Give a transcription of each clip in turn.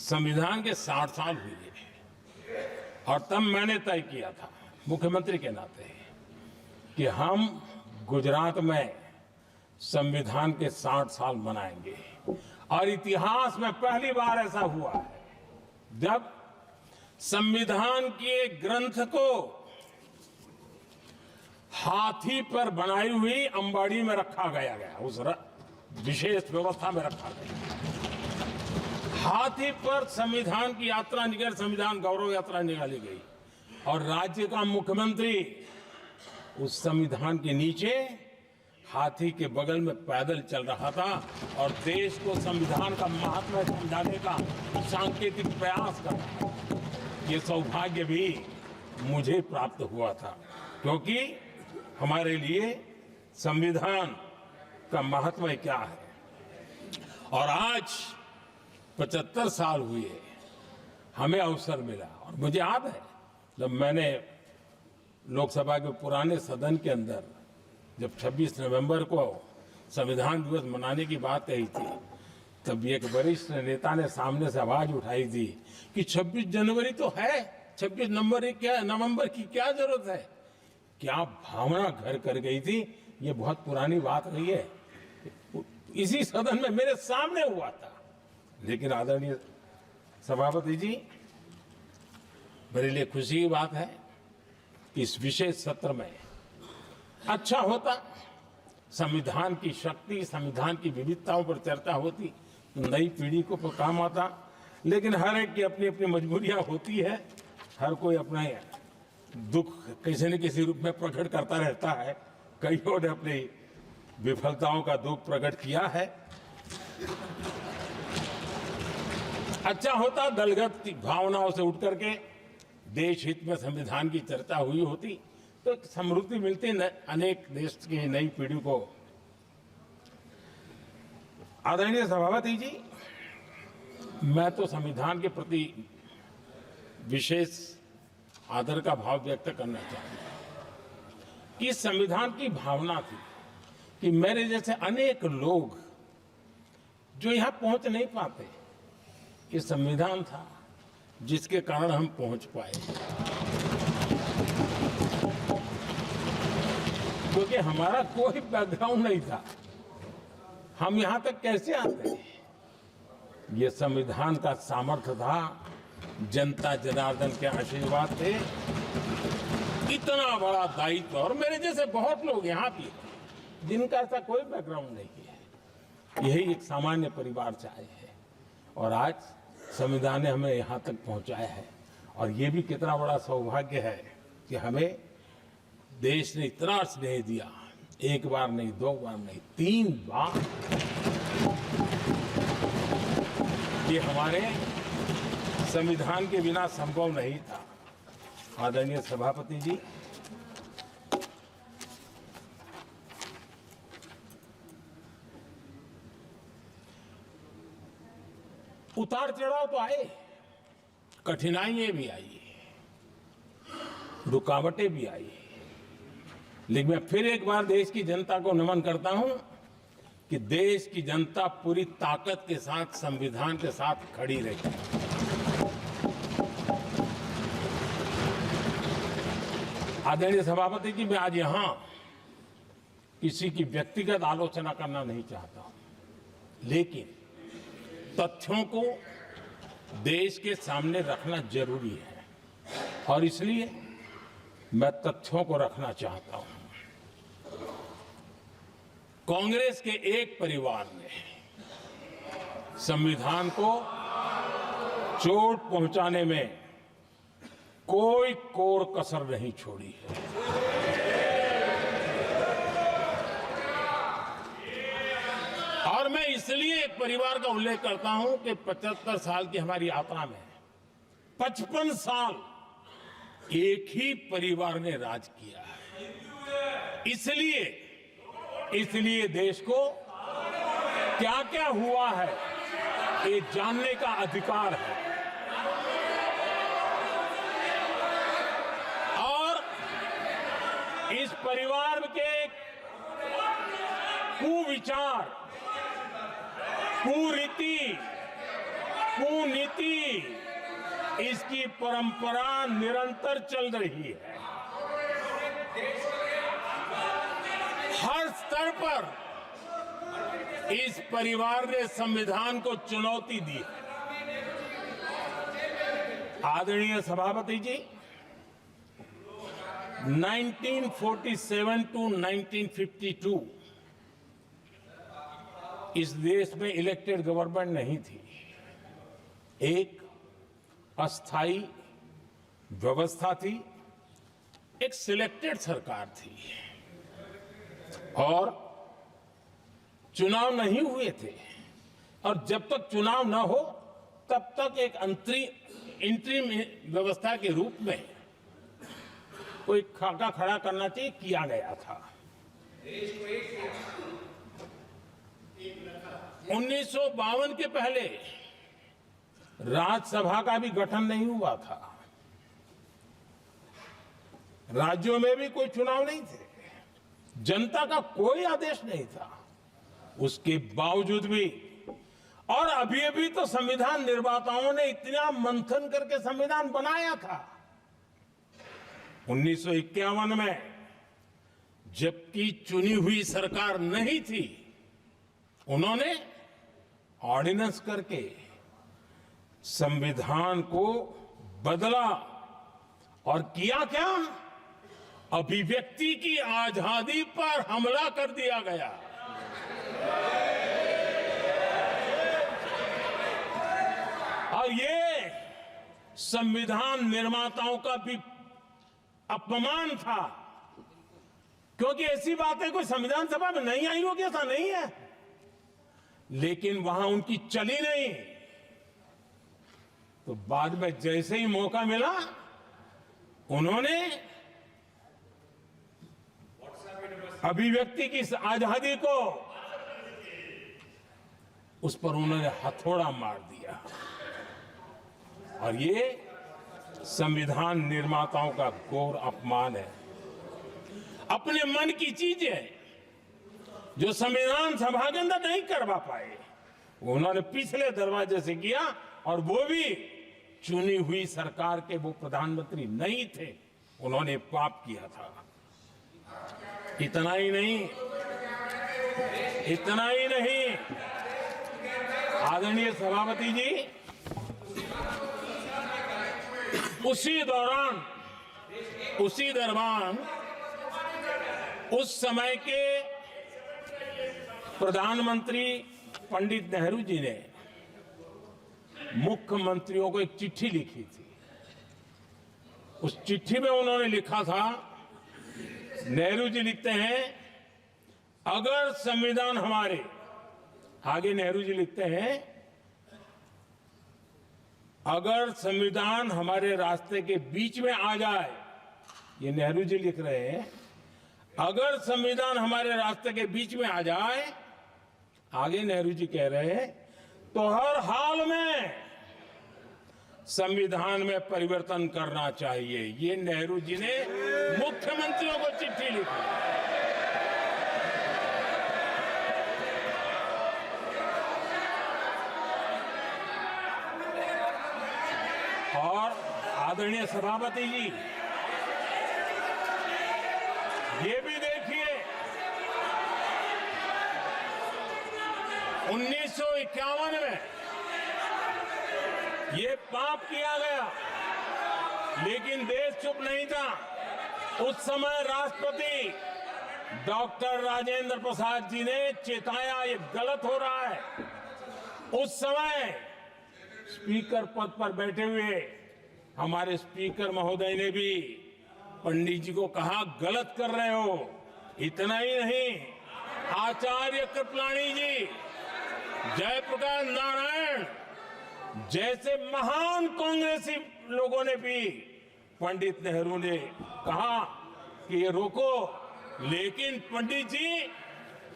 संविधान के 60 साल हुए और तब मैंने तय किया था मुख्यमंत्री के नाते कि हम गुजरात में संविधान के 60 साल मनाएंगे। और इतिहास में पहली बार ऐसा हुआ है जब संविधान के ग्रंथ को हाथी पर बनाई हुई अंबाड़ी में रखा गया उस विशेष व्यवस्था में रखा गया। हाथी पर संविधान की यात्रा निकल संविधान गौरव यात्रा निकाली गई और राज्य का मुख्यमंत्री उस संविधान के नीचे हाथी के बगल में पैदल चल रहा था और देश को संविधान का महत्व समझाने का सांकेतिक प्रयास कर रहा था। ये सौभाग्य भी मुझे प्राप्त हुआ था क्योंकि हमारे लिए संविधान का महत्व क्या है। और आज 75 साल हुए हमें अवसर मिला और मुझे याद है जब मैंने लोकसभा के पुराने सदन के अंदर जब 26 नवंबर को संविधान दिवस मनाने की बात कही थी तब एक वरिष्ठ नेता ने सामने से आवाज उठाई थी कि 26 जनवरी तो है, 26 नवंबर की क्या जरूरत है। क्या भावना घर कर गई थी। ये बहुत पुरानी बात नहीं है, इसी सदन में मेरे सामने हुआ था। लेकिन आदरणीय सभापति जी, मेरे लिए खुशी की बात है कि इस विशेष सत्र में अच्छा होता संविधान की शक्ति, संविधान की विविधताओं पर चर्चा होती तो नई पीढ़ी को काम आता। लेकिन हर एक की अपनी अपनी मजबूरियां होती है, हर कोई अपना दुख किसी न किसी रूप में प्रकट करता रहता है। कईयों ने अपनी विफलताओं का दुख प्रकट किया है। अच्छा होता दलगत भावनाओं से उठ करके देश हित में संविधान की चर्चा हुई होती तो समृद्धि मिलती अनेक देश की नई पीढ़ी को। आदरणीय सभापति जी, मैं तो संविधान के प्रति विशेष आदर का भाव व्यक्त करना चाहूंगा कि संविधान की भावना थी कि मेरे जैसे अनेक लोग जो यहां पहुंच नहीं पाते, ये संविधान था जिसके कारण हम पहुंच पाए। क्योंकि हमारा कोई बैकग्राउंड नहीं था, हम यहां तक कैसे आते। ये संविधान का सामर्थ्य था, जनता जनार्दन के आशीर्वाद थे। इतना बड़ा दायित्व और मेरे जैसे बहुत लोग यहाँ भी जिनका ऐसा कोई बैकग्राउंड नहीं है, यही एक सामान्य परिवार से आए हैं और आज संविधान ने हमें यहाँ तक पहुँचाया है। और ये भी कितना बड़ा सौभाग्य है कि हमें देश ने इतना स्नेह दिया, एक बार नहीं, दो बार नहीं, 3 बार। ये हमारे संविधान के बिना संभव नहीं था। आदरणीय सभापति जी, उतार चढ़ाव तो आए, कठिनाइयां भी आई, रुकावटें भी आई, लेकिन मैं फिर एक बार देश की जनता को नमन करता हूं कि देश की जनता पूरी ताकत के साथ संविधान के साथ खड़ी रही। आदरणीय सभापति जी, मैं आज यहां किसी की व्यक्तिगत आलोचना करना नहीं चाहता हूं, लेकिन तथ्यों को देश के सामने रखना जरूरी है और इसलिए मैं तथ्यों को रखना चाहता हूं। कांग्रेस के एक परिवार ने संविधान को चोट पहुंचाने में कोई कोर कसर नहीं छोड़ी है। और मैं इसलिए एक परिवार का उल्लेख करता हूं कि 75 साल की हमारी यात्रा में 55 साल एक ही परिवार ने राज किया है। इसलिए देश को क्या क्या हुआ है ये जानने का अधिकार है। और इस परिवार के कुविचार, कुरीति, कुनीति, इसकी परंपरा निरंतर चल रही है। हर स्तर पर इस परिवार ने संविधान को चुनौती दी। आदरणीय सभापति जी, 1947 टू 1952 इस देश में इलेक्टेड गवर्नमेंट नहीं थी। एक अस्थाई व्यवस्था थी, एक सिलेक्टेड सरकार थी और चुनाव नहीं हुए थे। और जब तक चुनाव न हो तब तक एक इंटरिम व्यवस्था के रूप में कोई खाका खड़ा करना चाहिए, किया गया था। 1952 के पहले राज्यसभा का भी गठन नहीं हुआ था, राज्यों में भी कोई चुनाव नहीं थे, जनता का कोई आदेश नहीं था। उसके बावजूद भी, और अभी तो संविधान निर्माताओं ने इतना मंथन करके संविधान बनाया था। 1951 में जबकि चुनी हुई सरकार नहीं थी, उन्होंने ऑर्डिनेंस करके संविधान को बदला और किया क्या? अभिव्यक्ति की आजादी पर हमला कर दिया गया। और ये संविधान निर्माताओं का भी अपमान था, क्योंकि ऐसी बातें कोई संविधान सभा में नहीं आई होगी, ऐसा नहीं है, लेकिन वहां उनकी चली नहीं। तो बाद में जैसे ही मौका मिला, उन्होंने अभिव्यक्ति की आजादी को, उस पर उन्होंने हथौड़ा मार दिया। और ये संविधान निर्माताओं का घोर अपमान है। अपने मन की चीजें जो संविधान सभा के अंदर नहीं करवा पाए, वो उन्होंने पिछले दरवाजे से किया, और वो भी चुनी हुई सरकार के वो प्रधानमंत्री नहीं थे, उन्होंने पाप किया था। इतना ही नहीं, आदरणीय सभापति जी, उसी दौरान उस समय के प्रधानमंत्री पंडित नेहरू जी ने मुख्यमंत्रियों को एक चिट्ठी लिखी थी। उस चिट्ठी में उन्होंने लिखा था, नेहरू जी लिखते हैं, अगर संविधान हमारे, आगे नेहरू जी लिखते हैं, अगर संविधान हमारे रास्ते के बीच में आ जाए, ये नेहरू जी लिख रहे हैं, अगर संविधान हमारे रास्ते के बीच में आ जाए, आगे नेहरू जी कह रहे हैं, तो हर हाल में संविधान में परिवर्तन करना चाहिए। ये नेहरू जी ने मुख्यमंत्रियों को चिट्ठी लिखी। और आदरणीय सभापति जी, ये भी देखिए, 1951 में ये पाप किया गया, लेकिन देश चुप नहीं था। उस समय राष्ट्रपति डॉक्टर राजेंद्र प्रसाद जी ने चेताया, ये गलत हो रहा है। उस समय स्पीकर पद पर बैठे हुए हमारे स्पीकर महोदय ने भी पंडित जी को कहा, गलत कर रहे हो। इतना ही नहीं, आचार्य कृपलानी जी, जयप्रकाश नारायण जैसे महान कांग्रेसी लोगों ने भी पंडित नेहरू ने कहा कि ये रोको, लेकिन पंडित जी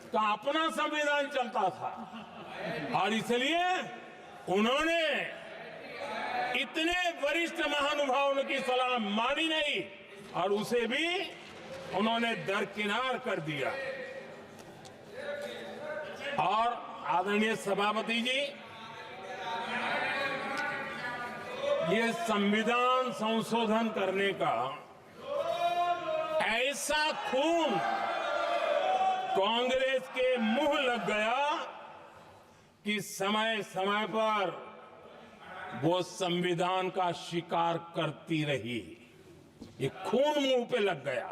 का अपना संविधान चलता था और इसलिए उन्होंने इतने वरिष्ठ महानुभावों की सलाह मानी नहीं और उसे भी उन्होंने दरकिनार कर दिया। और आदरणीय सभापति जी, ये संविधान संशोधन करने का ऐसा खून कांग्रेस के मुंह लग गया कि समय समय पर वो संविधान का शिकार करती रही। ये खून मुंह पे लग गया।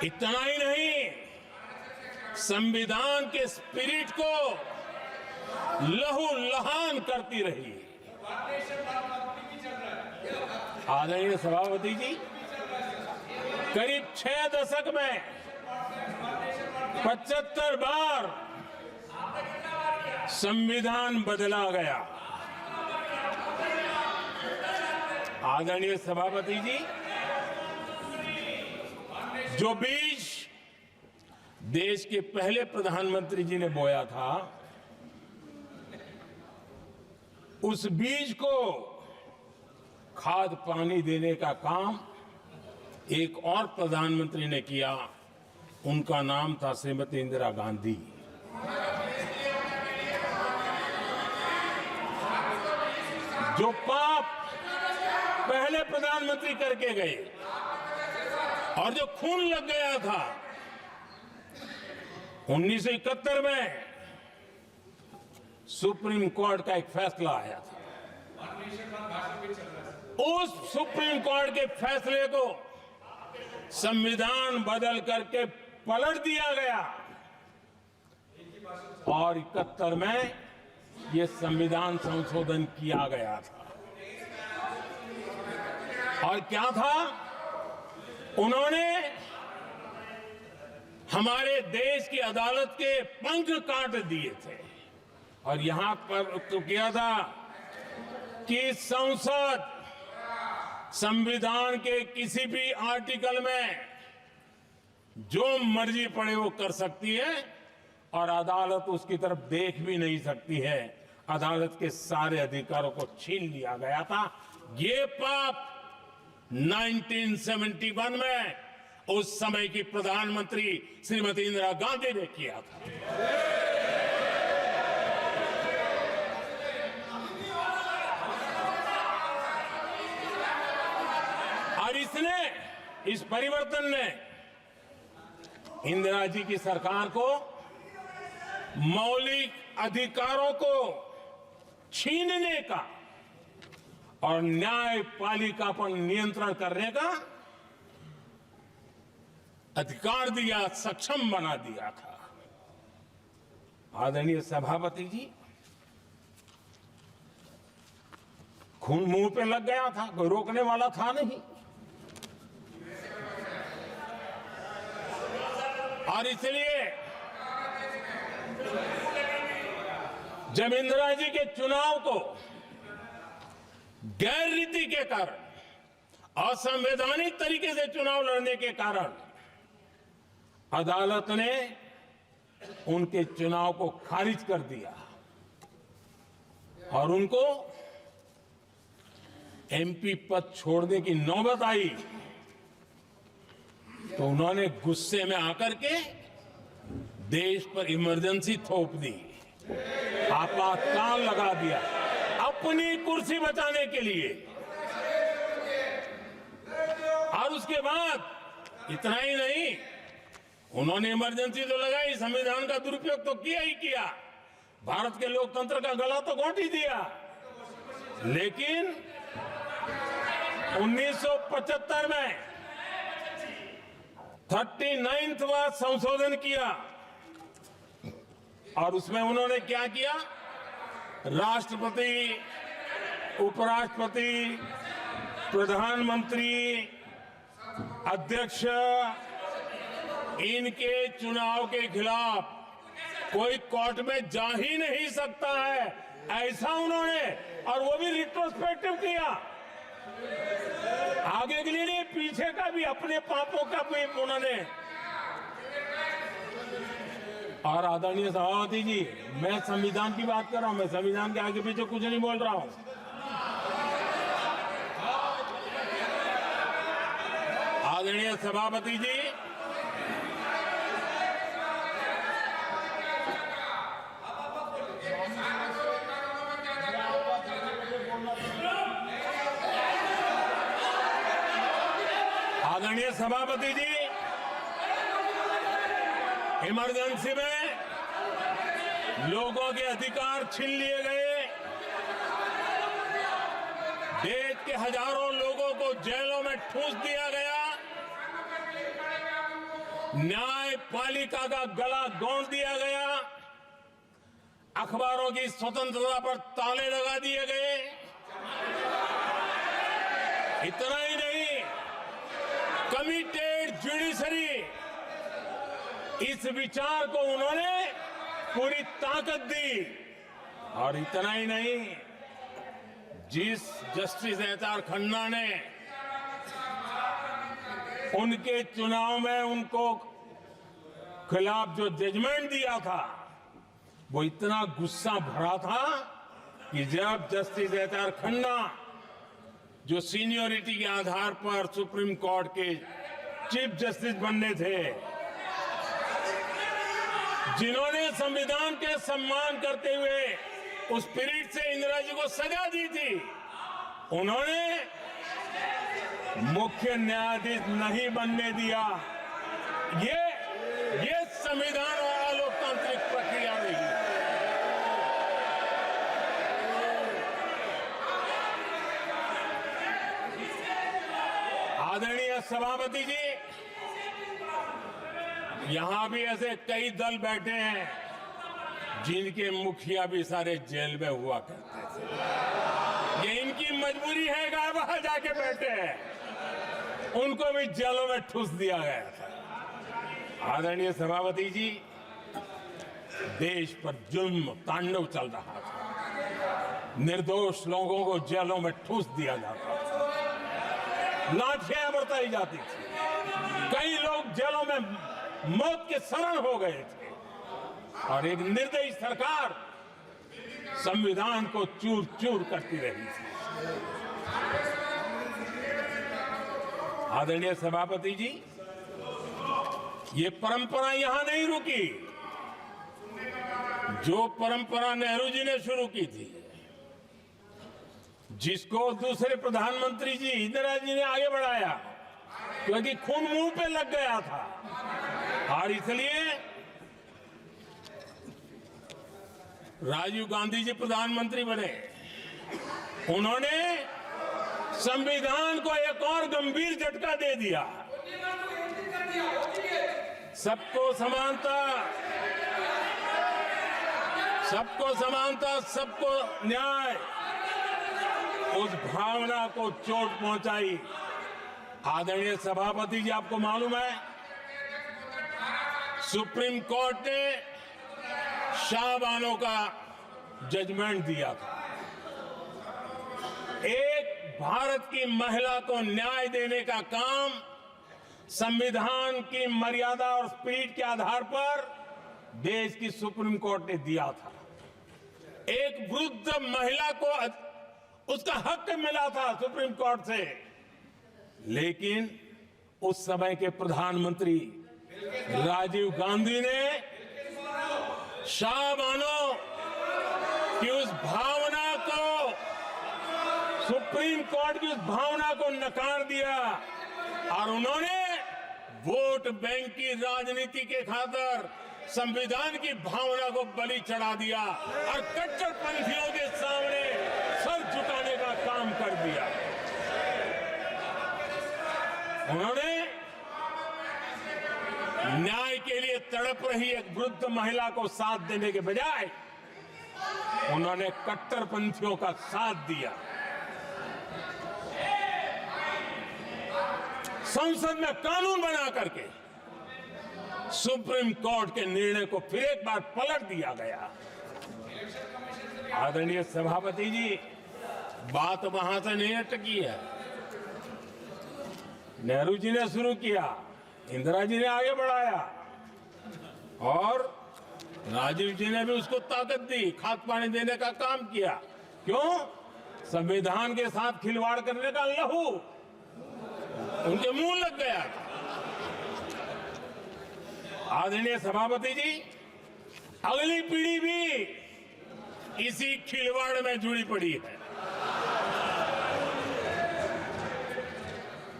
इतना ही नहीं, संविधान के स्पिरिट को लहू लहान करती रही। आदरणीय सभापति जी, करीब 6 दशक में 75 बार संविधान बदला गया। आदरणीय सभापति जी, जो बीज देश के पहले प्रधानमंत्री जी ने बोया था, उस बीज को खाद पानी देने का काम एक और प्रधानमंत्री ने किया। उनका नाम था श्रीमती इंदिरा गांधी। जो पाप पहले प्रधानमंत्री करके गए और जो खून लग गया था 1971 में, सुप्रीम कोर्ट का एक फैसला आया था। उस सुप्रीम कोर्ट के फैसले को संविधान बदल करके पलट दिया गया और 71 में यह संविधान संशोधन किया गया था। और क्या था, उन्होंने हमारे देश की अदालत के पंख काट दिए थे और यहां पर तो किया था कि संसद संविधान के किसी भी आर्टिकल में जो मर्जी पड़े वो कर सकती है और अदालत उसकी तरफ देख भी नहीं सकती है। अदालत के सारे अधिकारों को छीन लिया गया था। ये पाप 1971 में उस समय की प्रधानमंत्री श्रीमती इंदिरा गांधी ने किया था। और इस परिवर्तन ने इंदिरा जी की सरकार को मौलिक अधिकारों को छीनने का और न्यायपालिका पर नियंत्रण करने का अधिकार दिया, सक्षम बना दिया था। आदरणीय सभापति जी, खून मुंह पे लग गया था, कोई रोकने वाला था नहीं। और इसलिए जब इंदिरा जी के चुनाव को गैर रीति के कारण, असंवैधानिक तरीके से चुनाव लड़ने के कारण अदालत ने उनके चुनाव को खारिज कर दिया और उनको एमपी पद छोड़ने की नौबत आई, तो उन्होंने गुस्से में आकर के देश पर इमरजेंसी थोप दी, आपातकाल लगा दिया अपनी कुर्सी बचाने के लिए। और उसके बाद इतना ही नहीं, उन्होंने इमरजेंसी तो लगाई, संविधान का दुरुपयोग तो किया ही किया, भारत के लोकतंत्र का गला तो घोंट ही दिया। लेकिन 1975 में 39वां संशोधन किया और उसमें उन्होंने क्या किया, राष्ट्रपति, उपराष्ट्रपति, प्रधानमंत्री, अध्यक्ष, इनके चुनाव के खिलाफ कोई कोर्ट में जा ही नहीं सकता है, ऐसा उन्होंने, और वो भी रिट्रोस्पेक्टिव किया, आगे के लिए नहीं, पीछे का भी, अपने पापों का भी उन्होंने। और आदरणीय सभापति जी, मैं संविधान की बात कर रहा हूं, मैं संविधान के आगे पीछे कुछ नहीं बोल रहा हूं। आदरणीय सभापति जी, आदरणीय सभापति जी, इमरजेंसी में लोगों के अधिकार छीन लिए गए, देश के हजारों लोगों को जेलों में ठूंस दिया गया, न्यायपालिका का गला घोंट दिया गया, अखबारों की स्वतंत्रता पर ताले लगा दिए गए। इतना ही नहीं, कमिटेड जुडिशरी, इस विचार को उन्होंने पूरी ताकत दी। और इतना ही नहीं, जिस जस्टिस एचआर खन्ना ने उनके चुनाव में उनको खिलाफ जो जजमेंट दिया था, वो इतना गुस्सा भरा था कि जब जस्टिस एचआर खन्ना, जो सीनियरिटी के आधार पर सुप्रीम कोर्ट के चीफ जस्टिस बनने थे, जिन्होंने संविधान के सम्मान करते हुए उस स्पिरिट से इंदिरा जी को सजा दी थी, उन्होंने मुख्य न्यायाधीश नहीं बनने दिया। ये संविधान और लोकतांत्रिक प्रक्रिया रही। आदरणीय सभापति जी, यहां भी ऐसे कई दल बैठे हैं जिनके मुखिया भी सारे जेल में हुआ करते थे। ये इनकी मजबूरी है कि वहां जाके बैठे हैं, उनको भी जेलों में ठूस दिया गया था। आदरणीय सभापति जी, देश पर जुल्म तांडव चल रहा था, निर्दोष लोगों को जेलों में ठूस दिया जाता था, लाठियां बरताई जाती थी, कई लोग जेलों में मौत के शरण हो गए थे, और एक निर्दयी सरकार संविधान को चूर चूर करती रही थी। आदरणीय सभापति जी, ये परंपरा यहां नहीं रुकी। जो परंपरा नेहरू जी ने शुरू की थी, जिसको दूसरे प्रधानमंत्री जी इंदिरा जी ने आगे बढ़ाया, क्योंकि खून मुंह पे लग गया था, और इसलिए राजीव गांधी जी प्रधानमंत्री बने। उन्होंने संविधान को एक और गंभीर झटका दे दिया। सबको समानता, सबको समानता, सबको न्याय, उस भावना को चोट पहुंचाई। आदरणीय सभापति जी, आपको मालूम है, सुप्रीम कोर्ट ने शाहबानो का जजमेंट दिया था। एक भारत की महिला को न्याय देने का काम संविधान की मर्यादा और स्पिरिट के आधार पर देश की सुप्रीम कोर्ट ने दिया था। एक वृद्ध महिला को उसका हक मिला था सुप्रीम कोर्ट से, लेकिन उस समय के प्रधानमंत्री राजीव गांधी ने शाहबानो की उस भावना को, सुप्रीम कोर्ट की उस भावना को नकार दिया, और उन्होंने वोट बैंक की राजनीति के खातिर संविधान की भावना को बलि चढ़ा दिया और कट्टरपंथियों के सामने सर झुकाने का काम कर दिया। उन्होंने न्याय के लिए तड़प रही एक वृद्ध महिला को साथ देने के बजाय उन्होंने कट्टरपंथियों का साथ दिया। संसद में कानून बना करके सुप्रीम कोर्ट के निर्णय को फिर एक बार पलट दिया गया। आदरणीय सभापति जी, बात वहां से नहीं अटकी है। नेहरू जी ने शुरू किया, इंदिरा जी ने आगे बढ़ाया, और राजीव जी ने भी उसको ताकत दी, खाद पानी देने का काम किया। क्यों? संविधान के साथ खिलवाड़ करने का लहू उनके मुंह लग गया। आदरणीय सभापति जी, अगली पीढ़ी भी इसी खिलवाड़ में जुड़ी पड़ी है।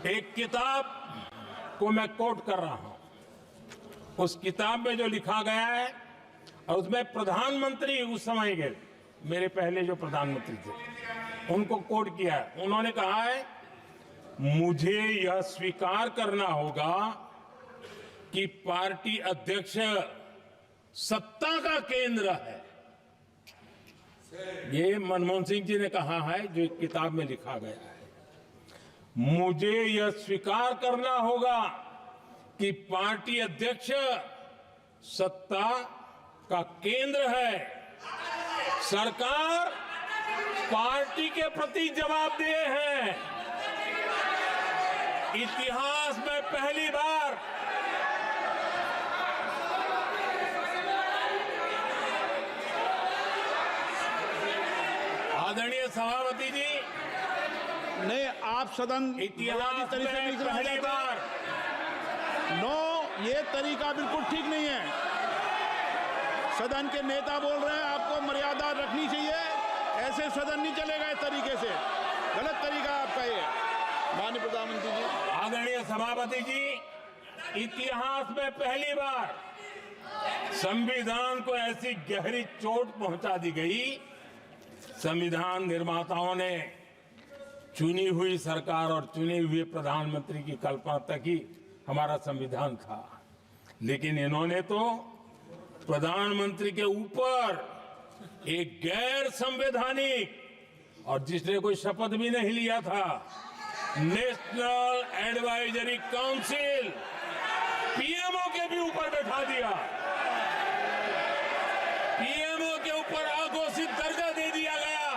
एक किताब को मैं कोट कर रहा हूं। उस किताब में जो लिखा गया है, और उसमें प्रधानमंत्री उस समय के मेरे पहले जो प्रधानमंत्री थे उनको कोट किया है। उन्होंने कहा है, मुझे यह स्वीकार करना होगा कि पार्टी अध्यक्ष सत्ता का केंद्र है। ये मनमोहन सिंह जी ने कहा है, जो किताब में लिखा गया है। मुझे यह स्वीकार करना होगा कि पार्टी अध्यक्ष सत्ता का केंद्र है। सरकार पार्टी के प्रति जवाबदेह है। इतिहास में पहली बार आदरणीय सभापति जी, नहीं, आप सदन इतिहास तरीके से में पहली बार ये तरीका बिल्कुल ठीक नहीं है। सदन के नेता बोल रहे हैं, आपको मर्यादा रखनी चाहिए। ऐसे सदन नहीं चलेगा इस तरीके से, गलत तरीका आपका ये। माननीय प्रधानमंत्री जी, आदरणीय सभापति जी, इतिहास में पहली बार संविधान को ऐसी गहरी चोट पहुंचा दी गई। संविधान निर्माताओं ने चुनी हुई सरकार और चुने हुए प्रधानमंत्री की कल्पना तक ही हमारा संविधान था, लेकिन इन्होंने तो प्रधानमंत्री के ऊपर एक गैर संवैधानिक, और जिसने कोई शपथ भी नहीं लिया था, नेशनल एडवाइजरी काउंसिल पीएमओ के भी ऊपर बैठा दिया। पीएमओ के ऊपर अघोषित दर्जा दे दिया गया।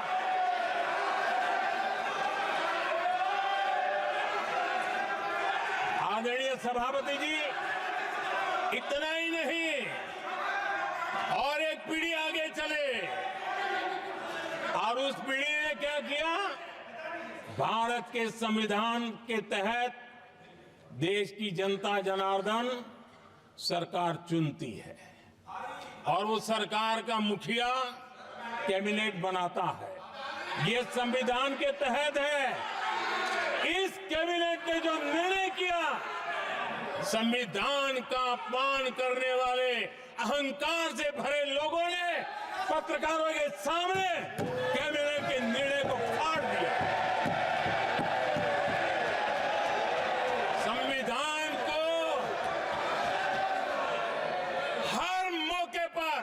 आदरणीय सभापति जी, इतना ही नहीं, और एक पीढ़ी आगे चले, और उस पीढ़ी ने क्या किया? भारत के संविधान के तहत देश की जनता जनार्दन सरकार चुनती है, और वो सरकार का मुखिया कैबिनेट बनाता है। ये संविधान के तहत है। इस कैबिनेट ने जो निर्णय किया, संविधान का अपमान करने वाले अहंकार से भरे लोगों ने पत्रकारों के सामने कैबिनेट के निर्णय को फाड़ दिया। संविधान को हर मौके पर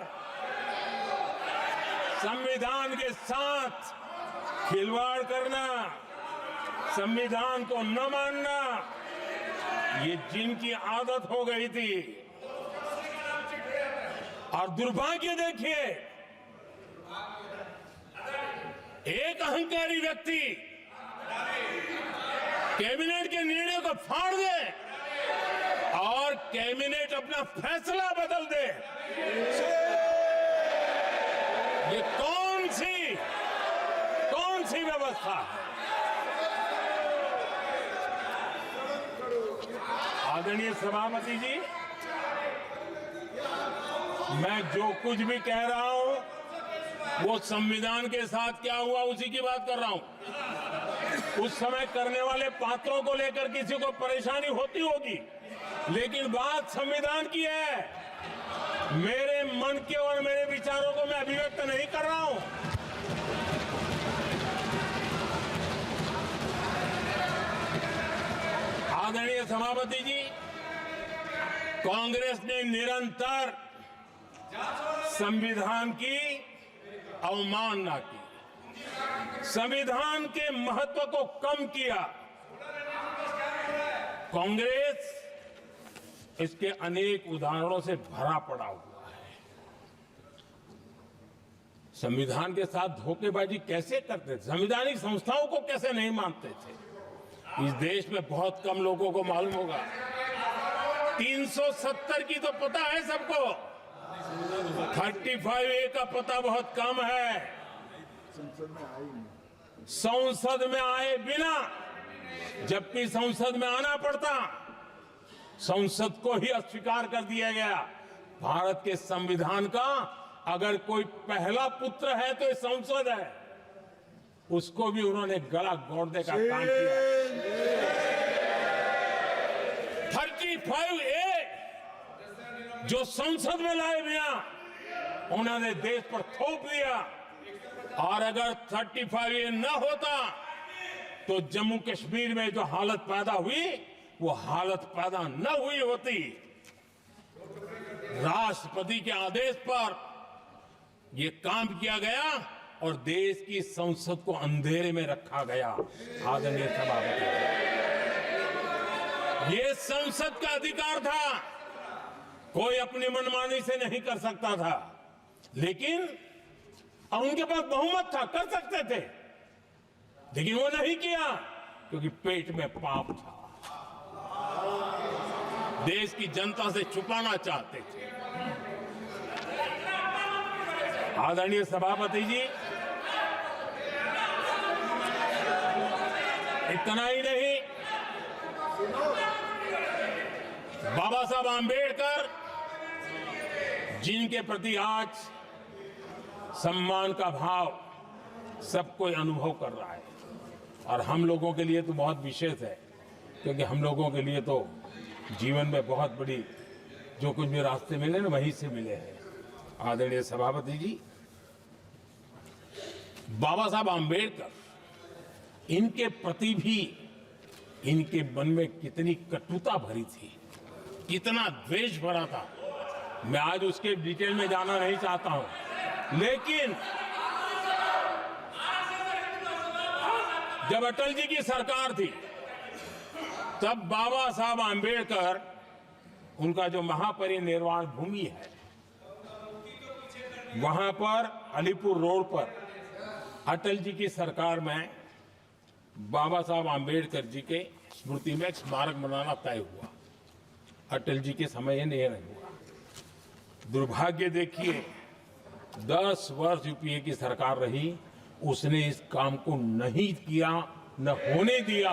संविधान के साथ खिलवाड़ करना, संविधान को न मानना, ये जिनकी आदत हो गई थी। और दुर्भाग्य देखिए, एक अहंकारी व्यक्ति कैबिनेट के निर्णय को फाड़ दे और कैबिनेट अपना फैसला बदल दे। ये कौन सी व्यवस्था है? आदरणीय सभापति जी, मैं जो कुछ भी कह रहा हूं वो संविधान के साथ क्या हुआ उसी की बात कर रहा हूं। उस समय करने वाले पात्रों को लेकर किसी को परेशानी होती होगी, लेकिन बात संविधान की है। मेरे मन के और मेरे विचारों को मैं अभिव्यक्त नहीं कर रहा हूं। आदरणीय सभापति जी, कांग्रेस ने निरंतर संविधान की अवमानना की, संविधान के महत्व को कम किया। कांग्रेस इसके अनेक उदाहरणों से भरा पड़ा हुआ है। संविधान के साथ धोखेबाजी कैसे करते थे, संवैधानिक संस्थाओं को कैसे नहीं मानते थे, इस देश में बहुत कम लोगों को मालूम होगा। 370 की तो पता है सबको, 35A का पता बहुत कम है। संसद में आए बिना, जबकि संसद में आना पड़ता, संसद को ही अस्वीकार कर दिया गया। भारत के संविधान का अगर कोई पहला पुत्र है तो ये संसद है, उसको भी उन्होंने गला घोटने का काम किया। 35A जो संसद में लाए बिना उन्होंने देश पर थोप दिया, और अगर 35A न होता तो जम्मू कश्मीर में जो हालत पैदा हुई वो हालत पैदा न हुई होती। राष्ट्रपति के आदेश पर यह काम किया गया और देश की संसद को अंधेरे में रखा गया। आदरणीय सभापति, ये संसद का अधिकार था, कोई अपनी मनमानी से नहीं कर सकता था, लेकिन और उनके पास बहुमत था, कर सकते थे, लेकिन वो नहीं किया क्योंकि पेट में पाप था, देश की जनता से छुपाना चाहते थे। आदरणीय सभापति जी, इतना ही नहीं, बाबा साहब आंबेडकर जिनके प्रति आज सम्मान का भाव सब कोई अनुभव कर रहा है, और हम लोगों के लिए तो बहुत विशेष है, क्योंकि हम लोगों के लिए तो जीवन में बहुत बड़ी जो कुछ भी रास्ते मिले ना वहीं से मिले हैं। आदरणीय सभापति जी, बाबा साहब आंबेडकर इनके प्रति भी इनके मन में कितनी कटुता भरी थी, कितना द्वेष भरा था, मैं आज उसके डिटेल में जाना नहीं चाहता हूं, लेकिन जब अटल जी की सरकार थी तब बाबा साहब आंबेडकर, उनका जो महापरिनिर्वाण भूमि है वहां पर अलीपुर रोड पर अटल जी की सरकार में बाबा साहब आंबेडकर जी के स्मृति में एक स्मारक बनाना तय हुआ। अटल जी के समय ये नहीं हुआ। दुर्भाग्य देखिए, 10 वर्ष यूपीए की सरकार रही, उसने इस काम को नहीं किया, न होने दिया।